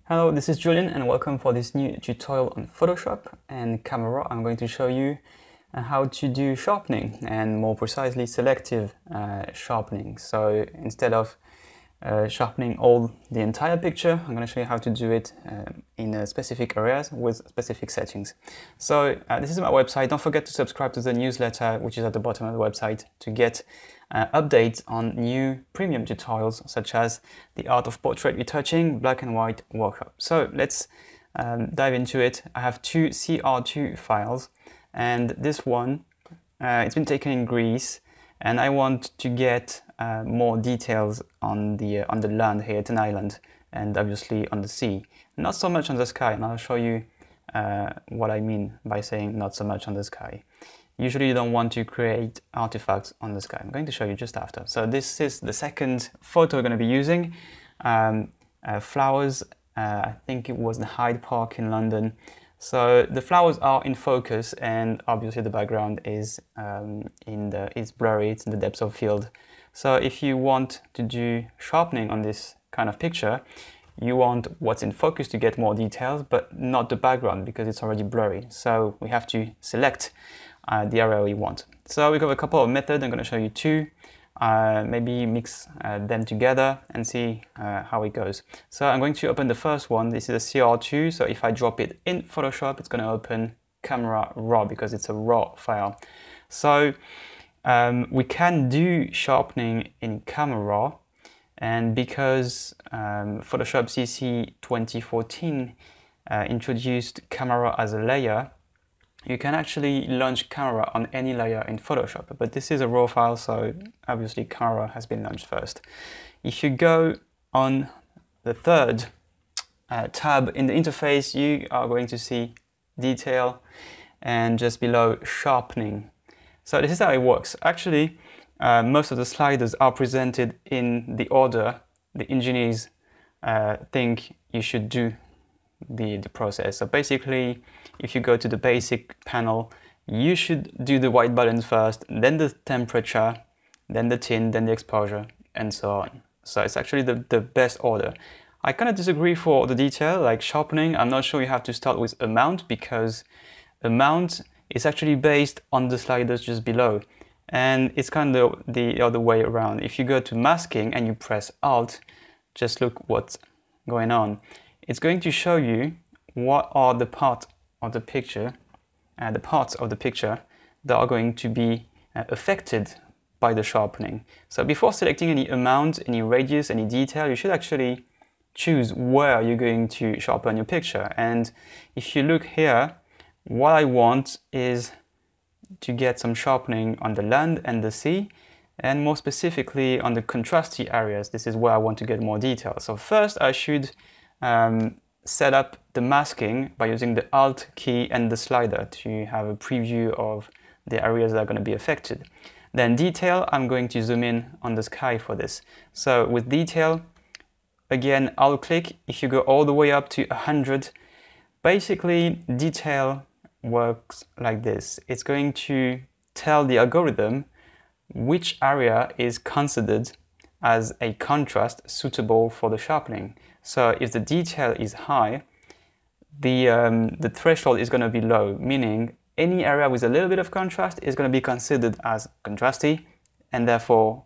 Hello, this is Julian and welcome for this new tutorial on Photoshop and Camera. I'm going to show you how to do sharpening and more precisely selective sharpening. So instead of sharpening the entire picture, I'm going to show you how to do it in specific areas with specific settings. So this is my website. Don't forget to subscribe to the newsletter, which is at the bottom of the website, to get updates on new premium tutorials such as the art of portrait retouching, black and white workshop. So let's dive into it. I have two CR2 files, and this one it's been taken in Greece, and I want to get more details on the land here. It's an island, and obviously on the sea. Not so much on the sky, and I'll show you what I mean by saying not so much on the sky. Usually you don't want to create artifacts on the sky. I'm going to show you just after. So this is the second photo we're going to be using. Flowers, I think it was the Hyde Park in London. So the flowers are in focus, and obviously the background is blurry, it's in the depth of field. So if you want to do sharpening on this kind of picture, you want what's in focus to get more details, but not the background because it's already blurry. So we have to select the area we want. So we got a couple of methods. I'm going to show you two. Maybe mix them together and see how it goes. So I'm going to open the first one. This is a CR2. So if I drop it in Photoshop, it's going to open Camera Raw because it's a raw file. So we can do sharpening in Camera Raw, and because Photoshop CC 2014 introduced Camera as a layer, you can actually launch Camera on any layer in Photoshop, but this is a raw file, so obviously Camera has been launched first. If you go on the third tab in the interface, you are going to see Detail and just below Sharpening. So this is how it works. Actually, most of the sliders are presented in the order the engineers think you should do the process. So basically, if you go to the basic panel, you should do the white balance first, then the temperature, then the tint, then the exposure, and so on. So it's actually the best order. I kind of disagree for the detail, like sharpening. I'm not sure you have to start with amount, because amount is actually based on the sliders just below. And it's kind of the other way around. If you go to masking and you press Alt, just look what's going on. It's going to show you what are the parts of the picture that are going to be affected by the sharpening. So before selecting any amount, any radius, any detail, you should actually choose where you're going to sharpen your picture. And if you look here, what I want is to get some sharpening on the land and the sea, and more specifically on the contrasty areas. This is where I want to get more detail. So first I should set up the masking by using the Alt key and the slider to have a preview of the areas that are going to be affected. Then detail, I'm going to zoom in on the sky for this. So with detail, again, Alt click. If you go all the way up to 100, basically detail works like this. It's going to tell the algorithm which area is considered as a contrast suitable for the sharpening. So if the detail is high, the threshold is going to be low, meaning any area with a little bit of contrast is going to be considered as contrasty, and therefore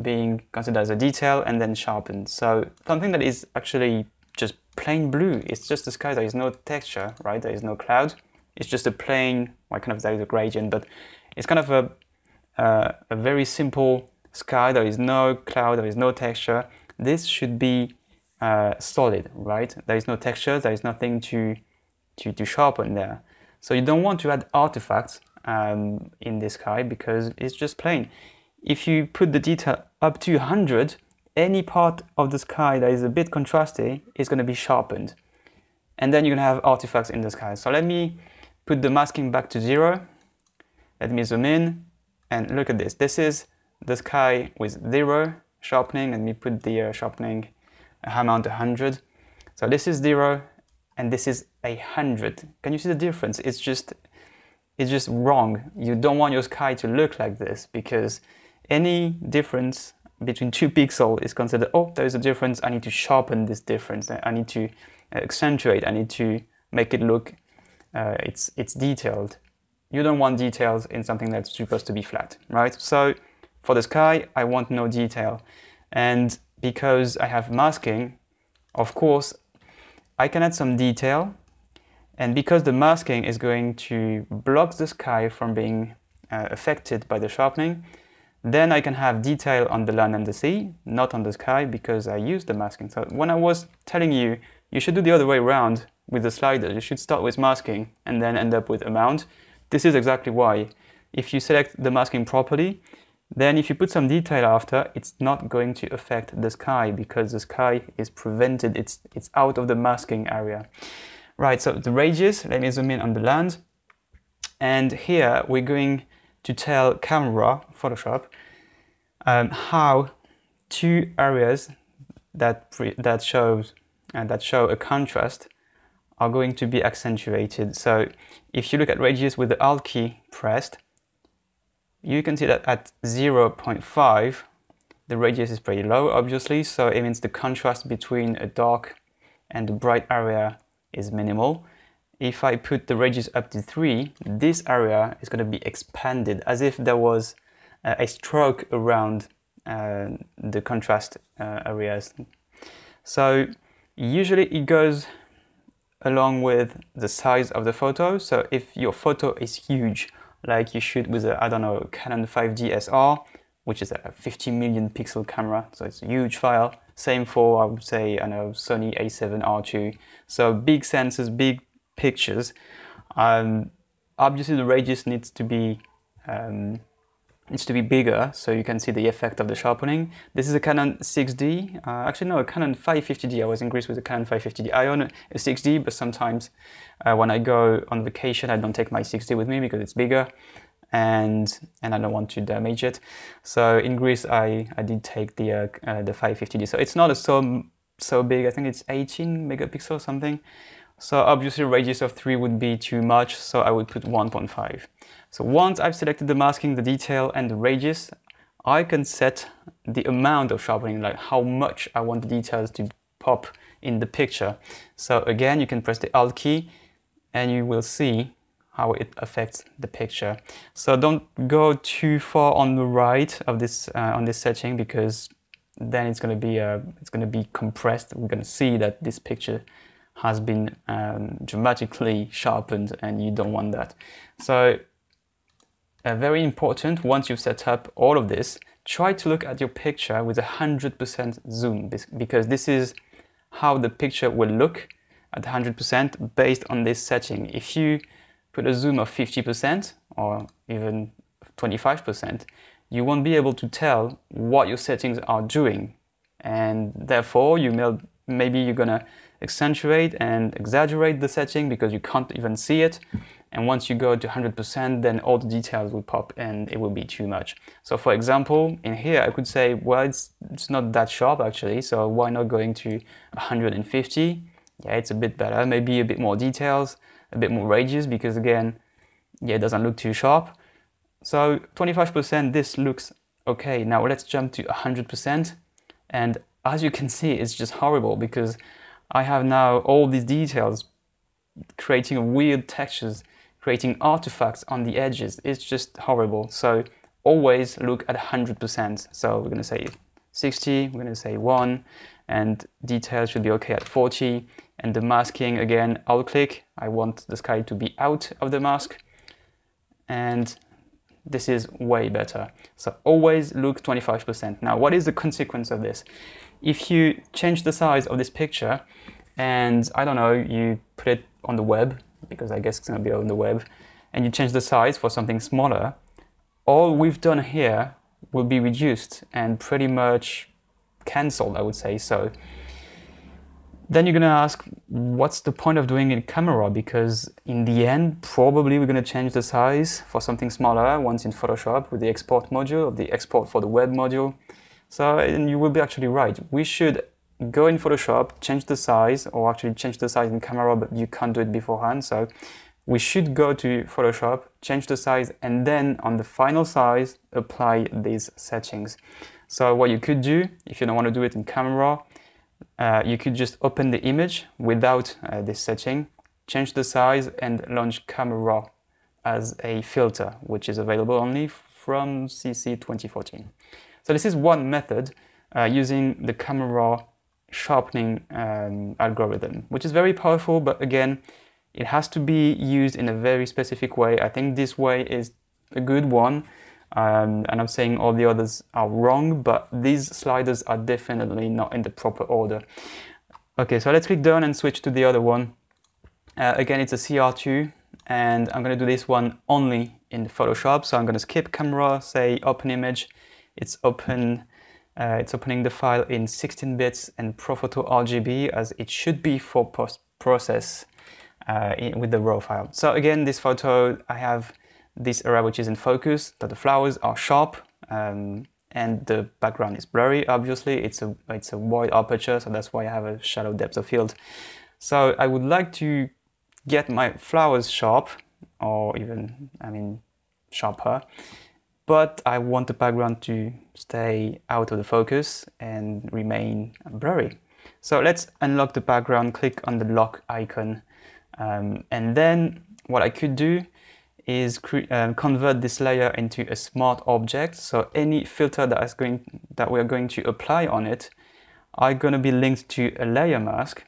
being considered as a detail and then sharpened. So something that is actually just plain blue, it's just the sky, there is no texture, right? There is no cloud. It's just a plain, well, kind of, there is a gradient, but it's kind of a very simple sky. There is no cloud, there is no texture. This should be solid, right? There is no texture, there is nothing to sharpen there. So you don't want to add artifacts in this sky because it's just plain. If you put the detail up to 100, any part of the sky that is a bit contrasty is going to be sharpened. And then you're going to have artifacts in the sky. So let me put the masking back to 0. Let me zoom in and look at this. This is the sky with 0 sharpening. Let me put the sharpening amount 100. So this is 0 and this is 100. Can you see the difference? It's just wrong. You don't want your sky to look like this, because any difference between 2 pixels is considered, oh, there is a difference, I need to sharpen this difference, I need to accentuate, I need to make it look, it's detailed. You don't want details in something that's supposed to be flat, right? So for the sky, I want no detail. And because I have masking, of course, I can add some detail. And because the masking is going to block the sky from being affected by the sharpening, then I can have detail on the land and the sea, not on the sky, because I use the masking. So when I was telling you, you should do the other way around with the slider. You should start with masking and then end up with amount. This is exactly why. If you select the masking properly, then if you put some detail after, it's not going to affect the sky because the sky is prevented, it's out of the masking area. Right, so the radius, let me zoom in on the land. And here we're going to tell camera, Photoshop, how two areas that show a contrast are going to be accentuated. So if you look at radius with the Alt key pressed, you can see that at 0.5, the radius is pretty low, obviously, so it means the contrast between a dark and a bright area is minimal. If I put the radius up to 3, this area is going to be expanded as if there was a stroke around the contrast areas. So usually it goes along with the size of the photo. So if your photo is huge, like you shoot with a, I don't know, Canon 5D SR, which is a 50 million pixel camera, so it's a huge file. Same for, I would say, I know, Sony A7R II. So big sensors, big pictures. Obviously the radius needs to be bigger, so you can see the effect of the sharpening. This is a Canon 6D, actually no, a Canon 550D. I was in Greece with a Canon 550D. I own a 6D, but sometimes when I go on vacation, I don't take my 6D with me because it's bigger, and I don't want to damage it. So in Greece, I did take the 550D. So it's not so big. I think it's 18 megapixels something. So obviously radius of 3 would be too much, so I would put 1.5. So once I've selected the masking, the detail and the radius, I can set the amount of sharpening, like how much I want the details to pop in the picture. So again, you can press the Alt key and you will see how it affects the picture. So don't go too far on the right of this on this setting, because then it's going to be compressed. We're going to see that this picture has been dramatically sharpened, and you don't want that. So very important, once you've set up all of this, try to look at your picture with 100% zoom, because this is how the picture will look at 100% based on this setting. If you put a zoom of 50% or even 25%, you won't be able to tell what your settings are doing, and therefore maybe you're gonna accentuate and exaggerate the setting because you can't even see it. And once you go to 100%, then all the details will pop and it will be too much. So for example, in here, I could say, well, it's not that sharp actually, so why not going to 150? Yeah, it's a bit better, maybe a bit more details, a bit more radius, because again, yeah, it doesn't look too sharp. So 25%, this looks okay. Now let's jump to 100%. And as you can see, it's just horrible because I have now all these details creating weird textures, creating artifacts on the edges. It's just horrible. So always look at 100%. So we're going to say 60, we're going to say 1, and details should be okay at 40. And the masking, again, I'll click. I want the sky to be out of the mask. And this is way better. So always look 25%. Now, what is the consequence of this? If you change the size of this picture, and I don't know, you put it on the web, because I guess it's going to be on the web, and you change the size for something smaller, all we've done here will be reduced and pretty much cancelled, I would say. So then you're going to ask, what's the point of doing it in camera? Because in the end, probably we're going to change the size for something smaller once in Photoshop with the export module, or the export for the web module. So, and you will be actually right. We should go in Photoshop, change the size, or actually change the size in camera, but you can't do it beforehand. So we should go to Photoshop, change the size, and then on the final size, apply these settings. So what you could do, if you don't want to do it in camera, you could just open the image without this setting, change the size, and launch Camera as a filter, which is available only from CC 2014. So this is one method using the camera sharpening algorithm, which is very powerful, but again, it has to be used in a very specific way. I think this way is a good one, and I'm saying all the others are wrong, but these sliders are definitely not in the proper order. Okay, so let's click done and switch to the other one. Again, it's a CR2, and I'm going to do this one only in Photoshop. So I'm going to skip camera, say open image. It's opening the file in 16 bits and ProPhoto RGB, as it should be for post-process with the raw file. So again, this photo, I have this area which is in focus, that the flowers are sharp, and the background is blurry. Obviously, it's a wide aperture, so that's why I have a shallow depth of field. So I would like to get my flowers sharp, or even, sharper, but I want the background to stay out of the focus and remain blurry. So let's unlock the background, click on the lock icon, and then what I could do is convert this layer into a smart object. So any filter that we are going to apply on it are going to be linked to a layer mask,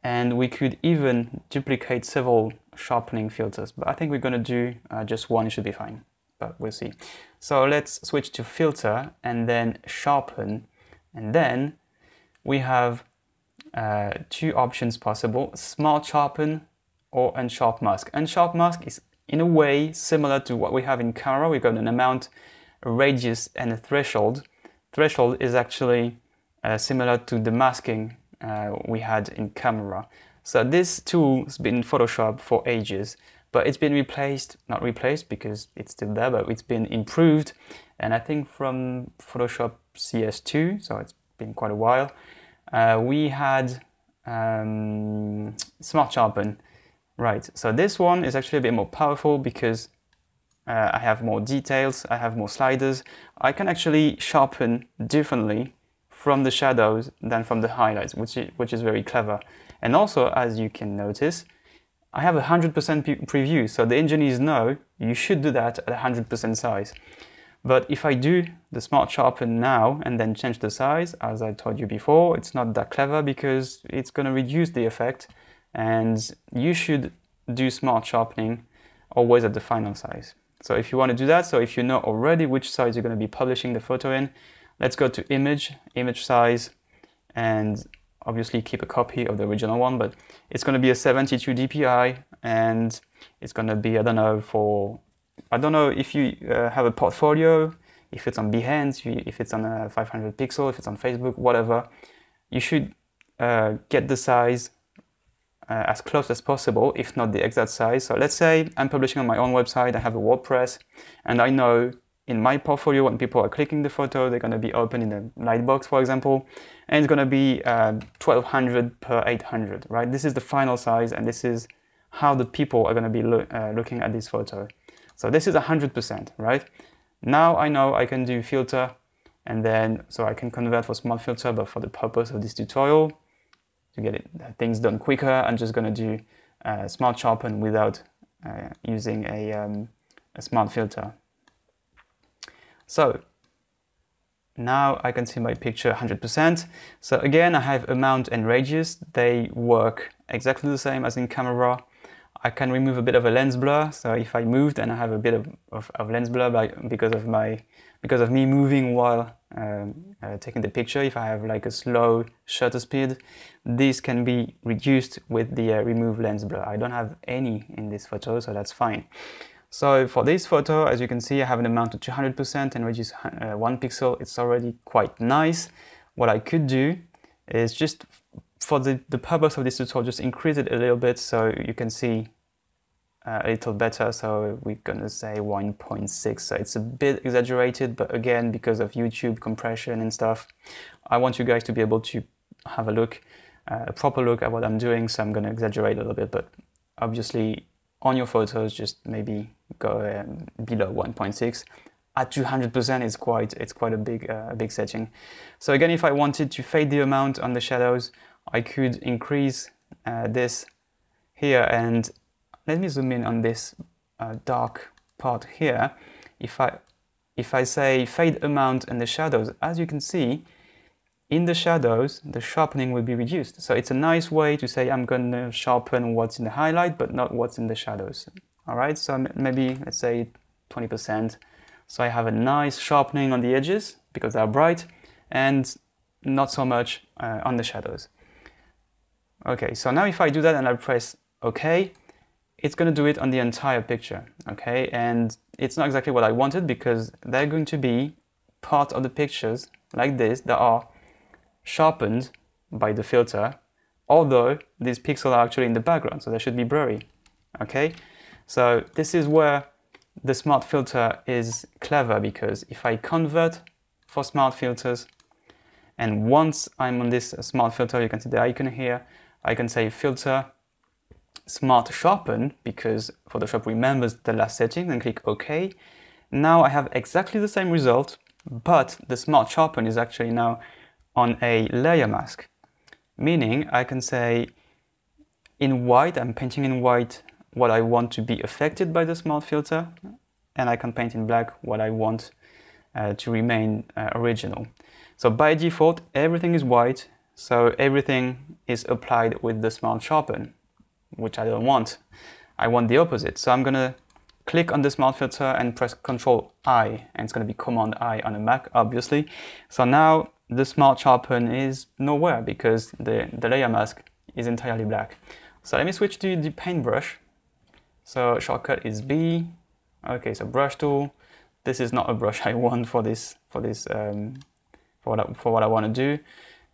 and we could even duplicate several sharpening filters. But I think we're going to do just one, it should be fine, but we'll see. So let's switch to filter and then sharpen, and then we have two options possible: smart sharpen or unsharp mask. Unsharp mask is in a way similar to what we have in camera. We've got an amount, a radius, and a threshold. Threshold is actually similar to the masking we had in camera. So this tool has been in Photoshop for ages, but it's been not replaced because it's still there, but it's been improved. And I think from Photoshop CS2, so it's been quite a while, we had Smart Sharpen. Right, so this one is actually a bit more powerful because I have more details, I have more sliders. I can actually sharpen differently from the shadows than from the highlights, which is very clever. And also, as you can notice, I have 100% preview, so the engineers know you should do that at 100% size. But if I do the Smart Sharpen now and then change the size, as I told you before, it's not that clever because it's going to reduce the effect, and you should do Smart Sharpening always at the final size. So if you want to do that, so if you know already which size you're going to be publishing the photo in, let's go to image size, and obviously keep a copy of the original one, but it's going to be a 72 dpi, and it's going to be, I don't know if you have a portfolio, if it's on Behance, if it's on a 500 pixel, if it's on Facebook, whatever, you should get the size as close as possible, if not the exact size. So let's say I'm publishing on my own website, I have a WordPress, and I know in my portfolio when people are clicking the photo, they're going to be open in a lightbox, for example, and it's going to be 1200 per 800, right? This is the final size, and this is how the people are going to be looking at this photo. So this is 100%, right? Now I know I can do filter, and then so I can convert for smart filter, but for the purpose of this tutorial, to get things done quicker, I'm just going to do Smart Sharpen without using a smart filter. So now I can see my picture 100%. So again, I have amount and radius. They work exactly the same as in camera. I can remove a bit of a lens blur. So if I moved and I have a bit of lens blur because of me moving while taking the picture, if I have like a slow shutter speed, this can be reduced with the remove lens blur. I don't have any in this photo, so that's fine. So for this photo, as you can see, I have an amount of 200% and radius 1 pixel. It's already quite nice. What I could do is just for the purpose of this tutorial, just increase it a little bit so you can see a little better. So we're gonna say 1.6. So it's a bit exaggerated, but again, because of YouTube compression and stuff, I want you guys to be able to have a look, a proper look at what I'm doing. So I'm gonna exaggerate a little bit, but obviously on your photos, just maybe go below 1.6. At 200%, it's quite a big setting. So again, if I wanted to fade the amount on the shadows, I could increase this here, and let me zoom in on this dark part here. If I say fade amount and the shadows, as you can see, in the shadows, the sharpening will be reduced. So it's a nice way to say I'm going to sharpen what's in the highlight, but not what's in the shadows. All right, so maybe let's say 20%. So I have a nice sharpening on the edges because they're bright, and not so much on the shadows. Okay, so now if I do that and I press OK, it's going to do it on the entire picture. Okay, and it's not exactly what I wanted because they're going to be part of the pictures like this that are sharpened by the filter, although these pixels are actually in the background, so they should be blurry. Okay, so this is where the smart filter is clever, because if I convert for smart filters, and once I'm on this smart filter, you can see the icon here, I can say filter smart sharpen, because Photoshop remembers the last setting, and click OK. Now I have exactly the same result, but the smart sharpen is actually now on a layer mask, meaning I can say in white, I'm painting in white what I want to be affected by the smart filter, and I can paint in black what I want to remain original. So by default, everything is white, so everything is applied with the smart sharpen, which I don't want. I want the opposite. So I'm gonna click on the smart filter and press Ctrl I, and it's gonna be Command I on a Mac, obviously. So now the smart sharpen is nowhere because the layer mask is entirely black. So let me switch to the paintbrush. So shortcut is B. Okay, so brush tool. This is not a brush I want for what I want to do.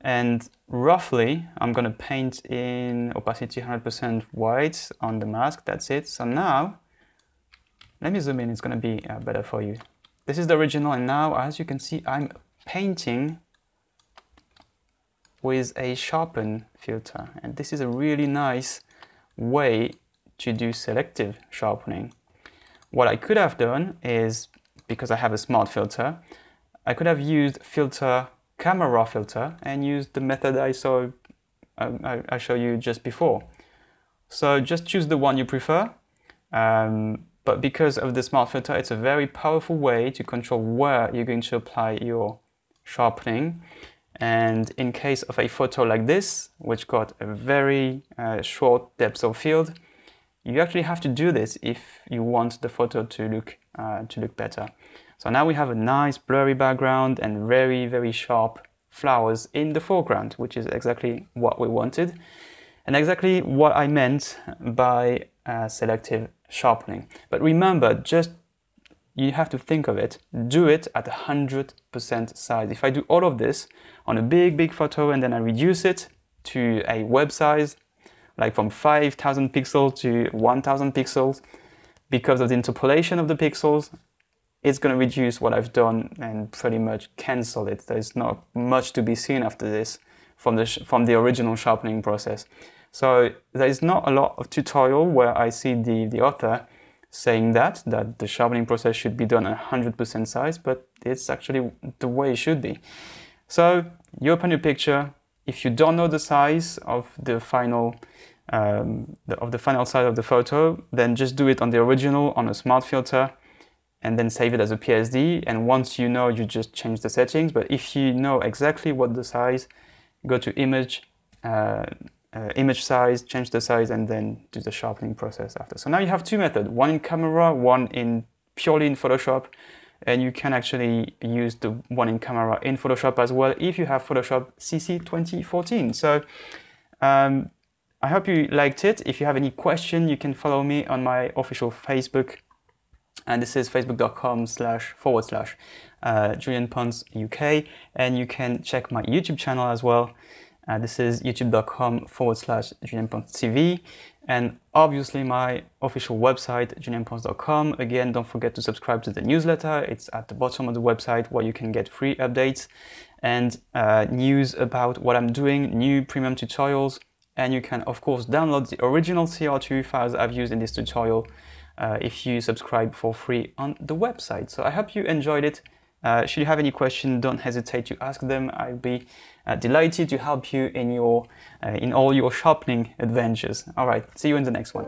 And roughly, I'm going to paint in opacity 100% white on the mask. That's it. So now, let me zoom in. It's going to be better for you. This is the original, and now, as you can see, I'm painting with a sharpen filter. And this is a really nice way to do selective sharpening. What I could have done is, because I have a smart filter, I could have used filter camera filter and used the method I showed you just before. So just choose the one you prefer, but because of the smart filter, it's a very powerful way to control where you're going to apply your sharpening. And in case of a photo like this, which got a very short depth of field, you actually have to do this if you want the photo to look better. So now we have a nice blurry background and very, very sharp flowers in the foreground, which is exactly what we wanted and exactly what I meant by selective sharpening. But remember, you have to think of it, do it at 100% size. If I do all of this on a big photo and then I reduce it to a web size, like from 5,000 pixels to 1,000 pixels, because of the interpolation of the pixels, it's going to reduce what I've done and pretty much cancel it. There's not much to be seen after this from the original sharpening process. So there is not a lot of tutorial where I see the author saying that the sharpening process should be done at 100% size, but it's actually the way it should be. So you open your picture. If you don't know the size of the final size of the photo, then just do it on the original on a smart filter, and then save it as a PSD. And once you know, you just change the settings. But if you know exactly what the size, go to image size, change the size, and then do the sharpening process after. So now you have two methods, one in camera, one purely in Photoshop. And you can actually use the one in camera in Photoshop as well if you have Photoshop CC 2014. So I hope you liked it. If you have any question, you can follow me on my official Facebook. And this is facebook.com//JulienPonsUK. And you can check my YouTube channel as well. This is youtube.com/JulienPonsTV. And obviously my official website, julienpons.com. Again, don't forget to subscribe to the newsletter. It's at the bottom of the website where you can get free updates and news about what I'm doing, new premium tutorials. And you can, of course, download the original CR2 files I've used in this tutorial if you subscribe for free on the website. So I hope you enjoyed it. Should you have any questions, don't hesitate to ask them. I'll be delighted to help you in all your sharpening adventures. All right, see you in the next one.